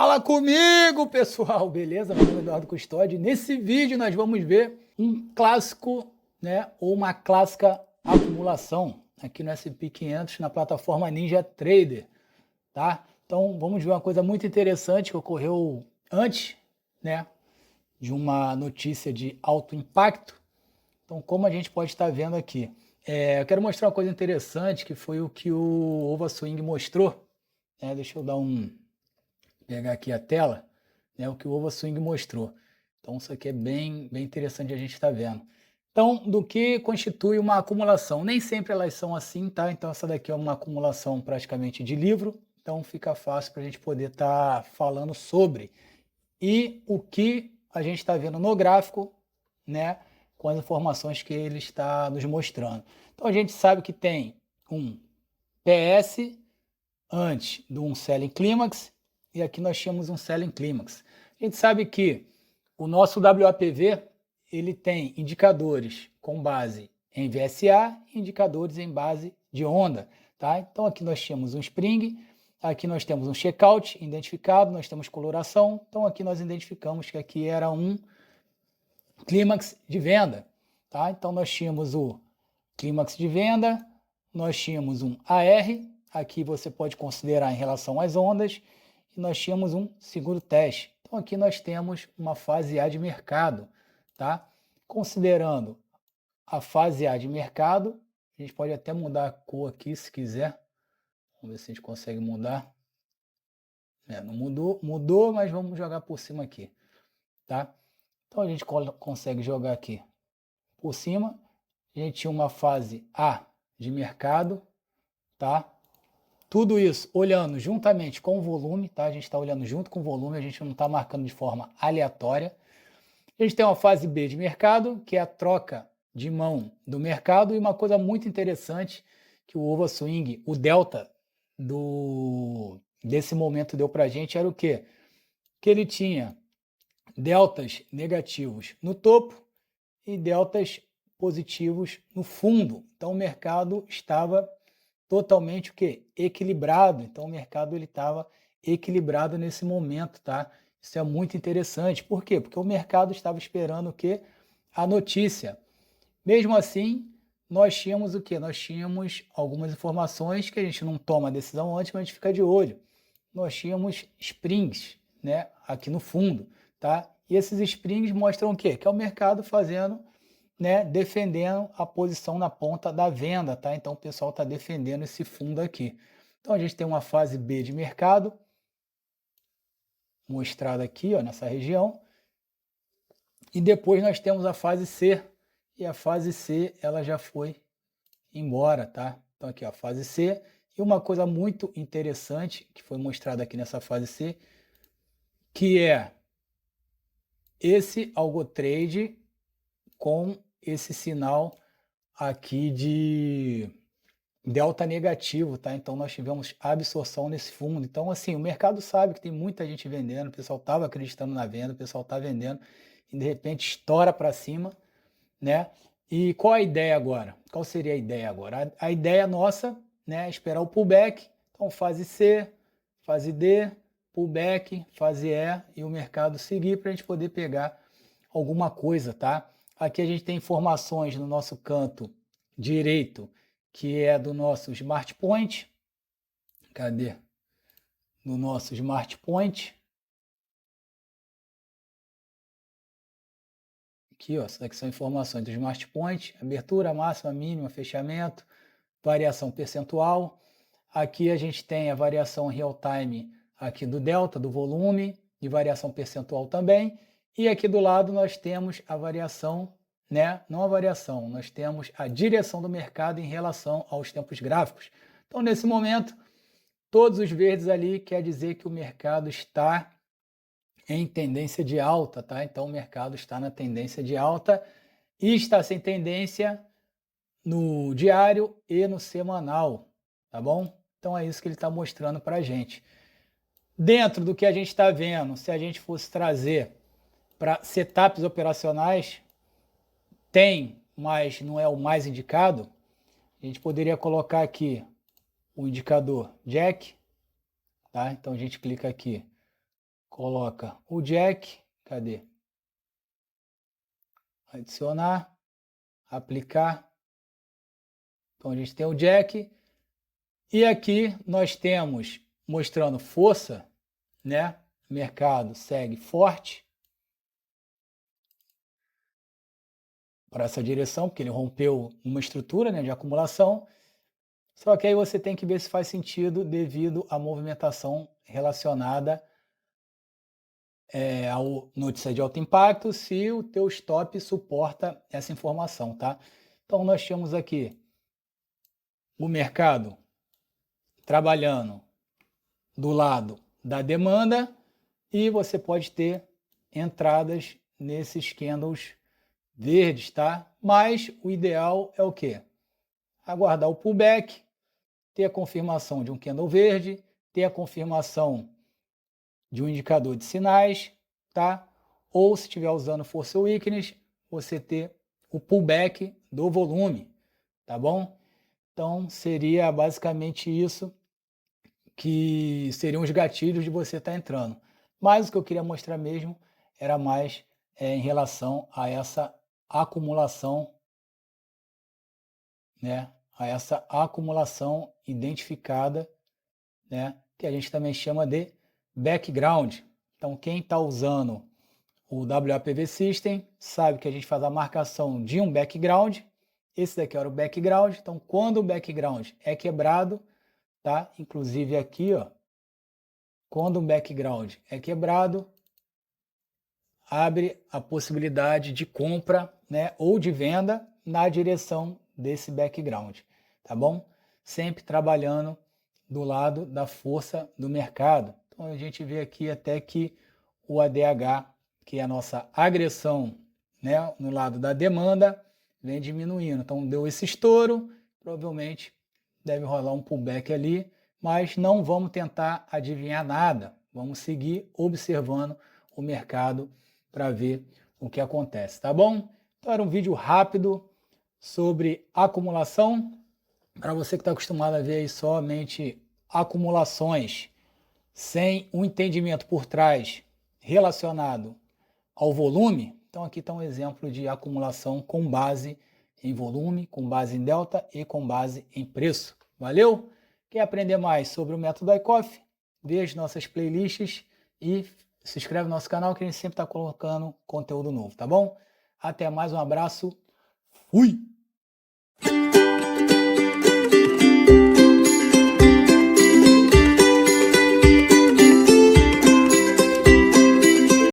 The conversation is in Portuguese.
Fala comigo, pessoal! Beleza? Meu nome é Eduardo Custódio. Nesse vídeo nós vamos ver um clássico, né, ou uma clássica acumulação aqui no S&P 500 na plataforma Ninja Trader, tá? Então vamos ver uma coisa muito interessante que ocorreu antes, né, de uma notícia de alto impacto. Então, como a gente pode estar vendo aqui, eu quero mostrar uma coisa interessante que foi o que o OvaSwing mostrou. Deixa eu pegar aqui a tela, né, o que o OvaSwing mostrou. Então isso aqui é bem interessante a gente estar vendo. Então, do que constitui uma acumulação? Nem sempre elas são assim, tá? Então essa daqui é uma acumulação praticamente de livro, então fica fácil para a gente poder estar falando sobre. E o que a gente está vendo no gráfico, né, com as informações que ele está nos mostrando. Então a gente sabe que tem um PS antes de um Selling Climax, e aqui nós tínhamos um Selling Climax. A gente sabe que o nosso WAPV ele tem indicadores com base em VSA e indicadores em base de onda. Tá? Então aqui nós temos um Spring, aqui nós temos um Checkout identificado, nós temos coloração, então aqui nós identificamos que aqui era um Clímax de venda. Tá? Então nós tínhamos o Clímax de venda, nós tínhamos um AR, aqui você pode considerar em relação às ondas, e nós tínhamos um seguro teste. Então aqui nós temos uma fase A de mercado, tá? Considerando a fase A de mercado, a gente pode até mudar a cor aqui se quiser. Vamos ver se a gente consegue mudar. Não mudou, mas vamos jogar por cima aqui, tá? Então a gente consegue jogar aqui por cima. A gente tinha uma fase A de mercado, tá? Tudo isso olhando juntamente com o volume, tá? A gente está olhando junto com o volume, a gente não está marcando de forma aleatória. A gente tem uma fase B de mercado, que é a troca de mão do mercado, e uma coisa muito interessante que o OvaSwing, o delta desse momento deu para a gente era o quê? Que ele tinha deltas negativos no topo e deltas positivos no fundo. Então o mercado estava totalmente o quê? Equilibrado. Então o mercado ele estava equilibrado nesse momento, tá? Isso é muito interessante. Por quê? Porque o mercado estava esperando o quê? A notícia. Mesmo assim, nós tínhamos o quê? Nós tínhamos algumas informações que a gente não toma a decisão antes, mas a gente fica de olho. Nós tínhamos springs, né, aqui no fundo, tá? E esses springs mostram o quê? Que é o mercado fazendo, né, defendendo a posição na ponta da venda, tá? Então o pessoal está defendendo esse fundo aqui. Então a gente tem uma fase B de mercado, mostrada aqui, ó, nessa região, e depois nós temos a fase C, e a fase C ela já foi embora, tá? Então aqui ó, a fase C, e uma coisa muito interessante que foi mostrada aqui nessa fase C, que é esse algo trade com esse sinal aqui de delta negativo, tá? Então nós tivemos absorção nesse fundo. Então assim, o mercado sabe que tem muita gente vendendo, o pessoal estava acreditando na venda, o pessoal está vendendo e de repente estoura para cima, né? E qual a ideia agora? Qual seria a ideia agora? A ideia nossa, né, é esperar o pullback. Então fase C, fase D, pullback, fase E e o mercado seguir para a gente poder pegar alguma coisa, tá? Aqui a gente tem informações no nosso canto direito, que é do nosso Smart Point. Cadê? No nosso Smart Point. Aqui, ó, essas aqui são informações do Smart Point, abertura, máxima, mínima, fechamento, variação percentual. Aqui a gente tem a variação real time aqui do delta, do volume, e variação percentual também. E aqui do lado nós temos a variação, né? Não a variação, nós temos a direção do mercado em relação aos tempos gráficos. Então, nesse momento, todos os verdes ali quer dizer que o mercado está em tendência de alta, tá? Então o mercado está na tendência de alta e está sem tendência no diário e no semanal, tá bom? Então é isso que ele está mostrando para a gente. Dentro do que a gente está vendo, se a gente fosse trazer para setups operacionais, tem, mas não é o mais indicado. A gente poderia colocar aqui o indicador Jack, tá? Então a gente clica aqui coloca o jack, cadê? Adicionar, aplicar. Então a gente tem o jack e aqui nós temos mostrando força, né? O mercado segue forte para essa direção, porque ele rompeu uma estrutura, né, de acumulação. Só que aí você tem que ver se faz sentido devido à movimentação relacionada ao notícia de alto impacto, se o teu stop suporta essa informação, tá? Então nós temos aqui o mercado trabalhando do lado da demanda e você pode ter entradas nesses candles verdes, tá? Mas o ideal é o quê? Aguardar o pullback, ter a confirmação de um candle verde, ter a confirmação de um indicador de sinais, tá? Ou se estiver usando Force Weakness, você ter o pullback do volume, tá bom? Então seria basicamente isso que seriam os gatilhos de você estar entrando. Mas o que eu queria mostrar mesmo era mais em relação a essa acumulação, né? A essa acumulação identificada, né? Que a gente também chama de background. Então, quem está usando o WAPV System sabe que a gente faz a marcação de um background. Esse daqui era o background. Então, quando o background é quebrado, tá? Inclusive aqui, ó, quando um background é quebrado, abre a possibilidade de compra, né, ou de venda na direção desse background, tá bom? Sempre trabalhando do lado da força do mercado. Então a gente vê aqui até que o ADH, que é a nossa agressão, né, no lado da demanda, vem diminuindo. Então deu esse estouro, provavelmente deve rolar um pullback ali, mas não vamos tentar adivinhar nada. Vamos seguir observando o mercado para ver o que acontece, tá bom? Então era um vídeo rápido sobre acumulação. Para você que está acostumado a ver aí somente acumulações sem um entendimento por trás relacionado ao volume, então aqui está um exemplo de acumulação com base em volume, com base em delta e com base em preço. Valeu? Quer aprender mais sobre o método Wyckoff? Veja nossas playlists e se inscreve no nosso canal que a gente sempre está colocando conteúdo novo, tá bom? Até mais, um abraço, fui!